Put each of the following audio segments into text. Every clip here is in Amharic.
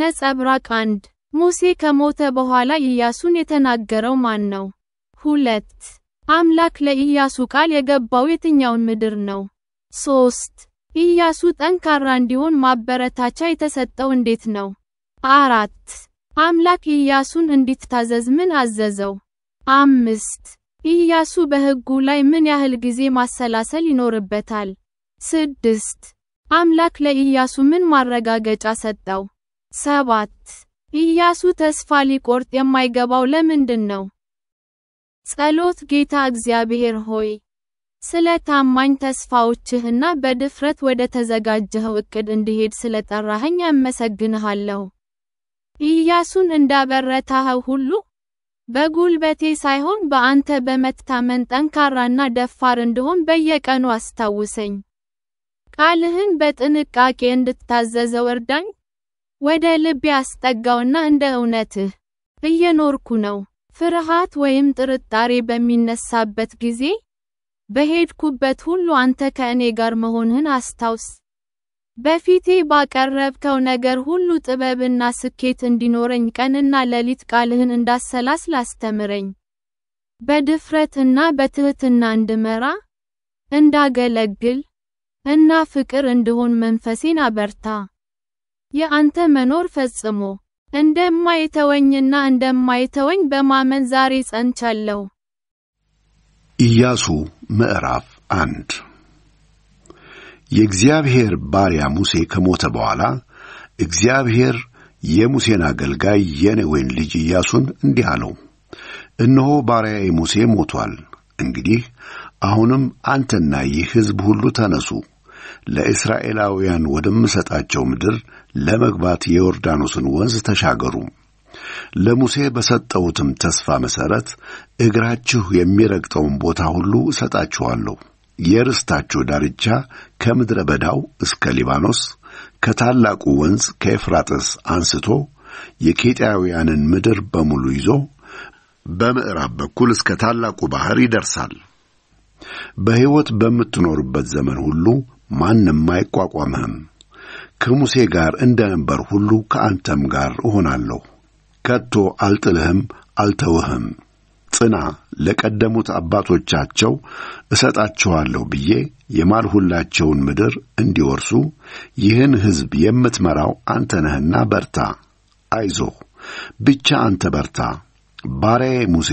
ነጸብራቅ 1 ሙሴ ከሞተ በኋላ ኢያሱን የተናገረው ማን ነው? 2 አምላክ ለኢያሱ ቃል የገባው የትኛውን ምድር ነው? 3 ኢያሱ ጠንካራ እንዲሆን ማበረታቻ የተሰጠው እንዴት ነው? 4 አምላክ ኢያሱን እንዲታዘዝ ምን አዘዘው? 5 ኢያሱ በሕጉ ላይ ምን ያህል ጊዜ ማሰላሰል ይኖርበታል? 6 አምላክ ለኢያሱ ምን ማረጋገጫ ሰጠው? 7 ኢያሱ ተስፋ ሊቆርጥ የማይገባው ለምንድን ነው? ጸሎት ጌታ እግዚአብሔር ሆይ ስለ ታማኝ ተስፋዎችህና በድፍረት ወደ ተዘጋጀኸው ዕቅድ እንድሄድ ስለጠራኸኝ አመሰግንሃለሁ። ኢያሱን እንዳበረታኸው ሁሉ በጉልበቴ ሳይሆን በአንተ በመታመን ጠንካራና ደፋር እንድሆን በየቀኑ አስታውሰኝ። ቃልህን በጥንቃቄ እንድታዘዘው እርዳኝ። ወደ ልቤ አስጠጋውና እንደ እውነትህ እየኖርኩ ነው። ፍርሃት ወይም ጥርጣሬ በሚነሳበት ጊዜ በሄድኩበት ሁሉ አንተ ከእኔ ጋር መሆንህን አስታውስ። በፊቴ ባቀረብከው ነገር ሁሉ ጥበብና ስኬት እንዲኖረኝ ቀንና ሌሊት ቃልህን እንዳሰላስል አስተምረኝ። በድፍረትና በትህትና እንድመራ፣ እንዳገለግል እና ፍቅር እንድሆን መንፈሴን አበርታ። የአንተ መኖር ፈጽሞ እንደማይተወኝና እንደማይተወኝ በማመን ዛሬ ጸንቻለሁ። ኢያሱ ምዕራፍ 1 የእግዚአብሔር ባሪያ ሙሴ ከሞተ በኋላ እግዚአብሔር የሙሴን አገልጋይ የነዌን ልጅ ኢያሱን እንዲህ አለው፣ እነሆ ባሪያዬ ሙሴ ሞቷል። እንግዲህ አሁንም አንተና ይህ ሕዝብ ሁሉ ተነሱ፣ ለእስራኤላውያን ወደምሰጣቸው ምድር ለመግባት የዮርዳኖስን ወንዝ ተሻገሩ። ለሙሴ በሰጠሁትም ተስፋ መሠረት እግራችሁ የሚረግጠውን ቦታ ሁሉ እሰጣችኋለሁ። የርስታችሁ ዳርቻ ከምድረ በዳው እስከ ሊባኖስ ከታላቁ ወንዝ ከኤፍራጥስ አንስቶ የኬጢያውያንን ምድር በሙሉ ይዞ በምዕራብ በኩል እስከ ታላቁ ባሕር ይደርሳል። በሕይወት በምትኖርበት ዘመን ሁሉ ማንም አይቋቋምህም። ከሙሴ ጋር እንደነበር ሁሉ ከአንተም ጋር እሆናለሁ። ከቶ አልጥልህም፣ አልተውህም። ጽና፣ ለቀደሙት አባቶቻቸው እሰጣቸዋለሁ ብዬ የማልሁላቸውን ምድር እንዲወርሱ ይህን ሕዝብ የምትመራው አንተ ነህና በርታ። አይዞህ፣ ብቻ አንተ በርታ። ባሪያዬ ሙሴ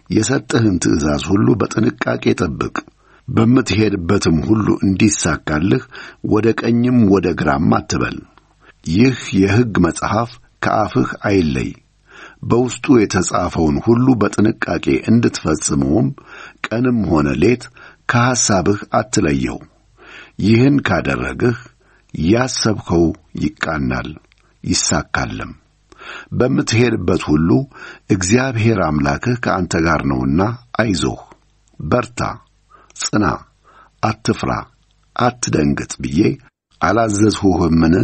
የሰጠህን ትእዛዝ ሁሉ በጥንቃቄ ጠብቅ። በምትሄድበትም ሁሉ እንዲሳካልህ ወደ ቀኝም ወደ ግራም አትበል። ይህ የሕግ መጽሐፍ ከአፍህ አይለይ። በውስጡ የተጻፈውን ሁሉ በጥንቃቄ እንድትፈጽመውም ቀንም ሆነ ሌት ከሐሳብህ አትለየው። ይህን ካደረግህ ያሰብከው ይቃናል፣ ይሳካልም። በምትሄድበት ሁሉ እግዚአብሔር አምላክህ ከአንተ ጋር ነውና አይዞህ፣ በርታ፣ ጽና፣ አትፍራ፣ አትደንግጥ ብዬ አላዘዝሁህምን?